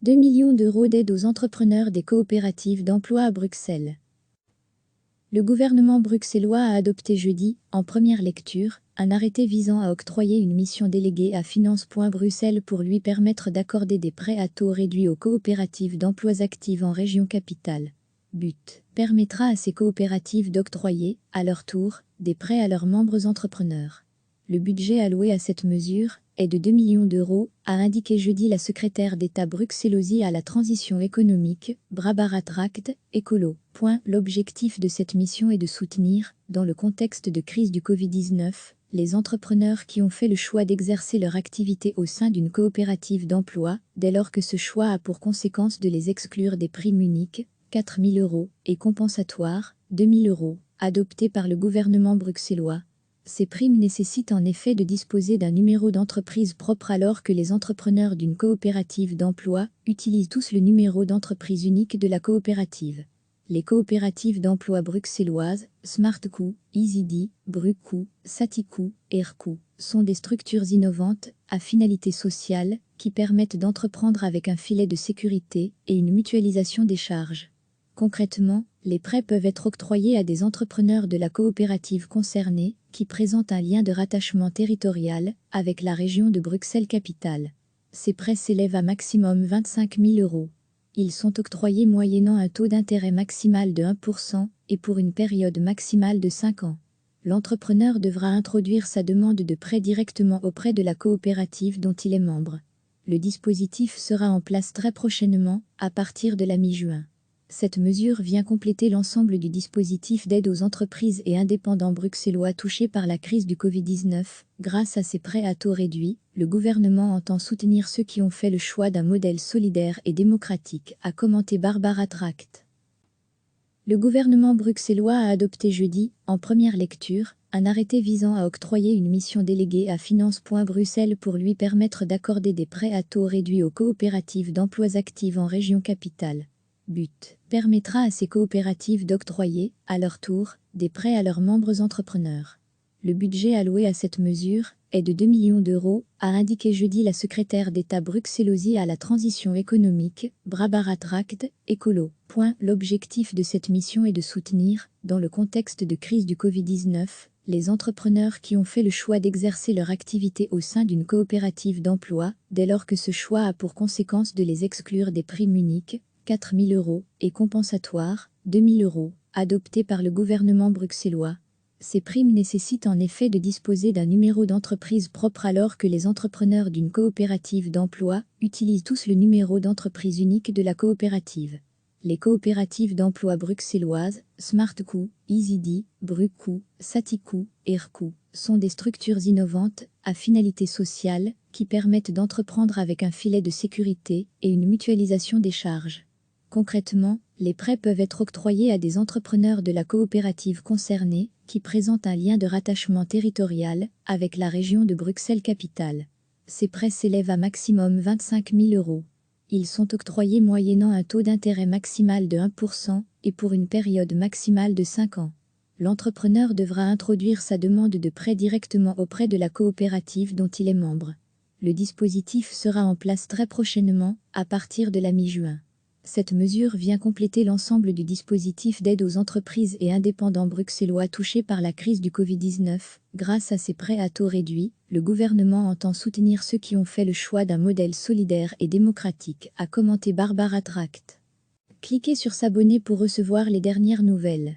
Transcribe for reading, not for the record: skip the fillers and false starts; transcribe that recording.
2 millions d'euros d'aide aux entrepreneurs des coopératives d'emploi à Bruxelles. Le gouvernement bruxellois a adopté jeudi, en première lecture, un arrêté visant à octroyer une mission déléguée à Finance.Bruxelles pour lui permettre d'accorder des prêts à taux réduits aux coopératives d'emplois actives en région capitale. But permettra à ces coopératives d'octroyer, à leur tour, des prêts à leurs membres entrepreneurs. Le budget alloué à cette mesure est de 2 millions d'euros, a indiqué jeudi la secrétaire d'État bruxelloise à la transition économique, Barbara Tract, Écolo. L'objectif de cette mission est de soutenir, dans le contexte de crise du Covid-19, les entrepreneurs qui ont fait le choix d'exercer leur activité au sein d'une coopérative d'emploi, dès lors que ce choix a pour conséquence de les exclure des primes uniques, 4 000 euros, et compensatoires, 2 000 euros, adoptés par le gouvernement bruxellois. Ces primes nécessitent en effet de disposer d'un numéro d'entreprise propre alors que les entrepreneurs d'une coopérative d'emploi utilisent tous le numéro d'entreprise unique de la coopérative. Les coopératives d'emploi bruxelloises, SmartCo, EasyD, BruCo, SatiCo et RCo, sont des structures innovantes, à finalité sociale, qui permettent d'entreprendre avec un filet de sécurité et une mutualisation des charges. Concrètement, les prêts peuvent être octroyés à des entrepreneurs de la coopérative concernée, qui présentent un lien de rattachement territorial avec la région de Bruxelles-Capitale. Ces prêts s'élèvent à maximum 25 000 euros. Ils sont octroyés moyennant un taux d'intérêt maximal de 1% et pour une période maximale de 5 ans. L'entrepreneur devra introduire sa demande de prêt directement auprès de la coopérative dont il est membre. Le dispositif sera en place très prochainement, à partir de la mi-juin. Cette mesure vient compléter l'ensemble du dispositif d'aide aux entreprises et indépendants bruxellois touchés par la crise du Covid-19. Grâce à ces prêts à taux réduits, le gouvernement entend soutenir ceux qui ont fait le choix d'un modèle solidaire et démocratique, a commenté Barbara Tract. Le gouvernement bruxellois a adopté jeudi, en première lecture, un arrêté visant à octroyer une mission déléguée à Finance.Bruxelles pour lui permettre d'accorder des prêts à taux réduits aux coopératives d'emplois actives en région capitale. But permettra à ces coopératives d'octroyer, à leur tour, des prêts à leurs membres entrepreneurs. Le budget alloué à cette mesure est de 2 millions d'euros, a indiqué jeudi la secrétaire d'État bruxelloise à la transition économique, Barbara Tract, Écolo. L'objectif de cette mission est de soutenir, dans le contexte de crise du Covid-19, les entrepreneurs qui ont fait le choix d'exercer leur activité au sein d'une coopérative d'emploi, dès lors que ce choix a pour conséquence de les exclure des primes uniques, 4 000 euros, et compensatoires, 2 000 euros, adoptés par le gouvernement bruxellois. Ces primes nécessitent en effet de disposer d'un numéro d'entreprise propre alors que les entrepreneurs d'une coopérative d'emploi utilisent tous le numéro d'entreprise unique de la coopérative. Les coopératives d'emploi bruxelloises, SmartCo, EasyD, BruCo, SatiCo et RCo, sont des structures innovantes, à finalité sociale, qui permettent d'entreprendre avec un filet de sécurité et une mutualisation des charges. Concrètement, les prêts peuvent être octroyés à des entrepreneurs de la coopérative concernée, qui présentent un lien de rattachement territorial avec la région de Bruxelles-Capitale. Ces prêts s'élèvent à maximum 25 000 euros. Ils sont octroyés moyennant un taux d'intérêt maximal de 1% et pour une période maximale de 5 ans. L'entrepreneur devra introduire sa demande de prêt directement auprès de la coopérative dont il est membre. Le dispositif sera en place très prochainement, à partir de la mi-juin. Cette mesure vient compléter l'ensemble du dispositif d'aide aux entreprises et indépendants bruxellois touchés par la crise du Covid-19. Grâce à ces prêts à taux réduits, le gouvernement entend soutenir ceux qui ont fait le choix d'un modèle solidaire et démocratique, a commenté Barbara Tract. Cliquez sur s'abonner pour recevoir les dernières nouvelles.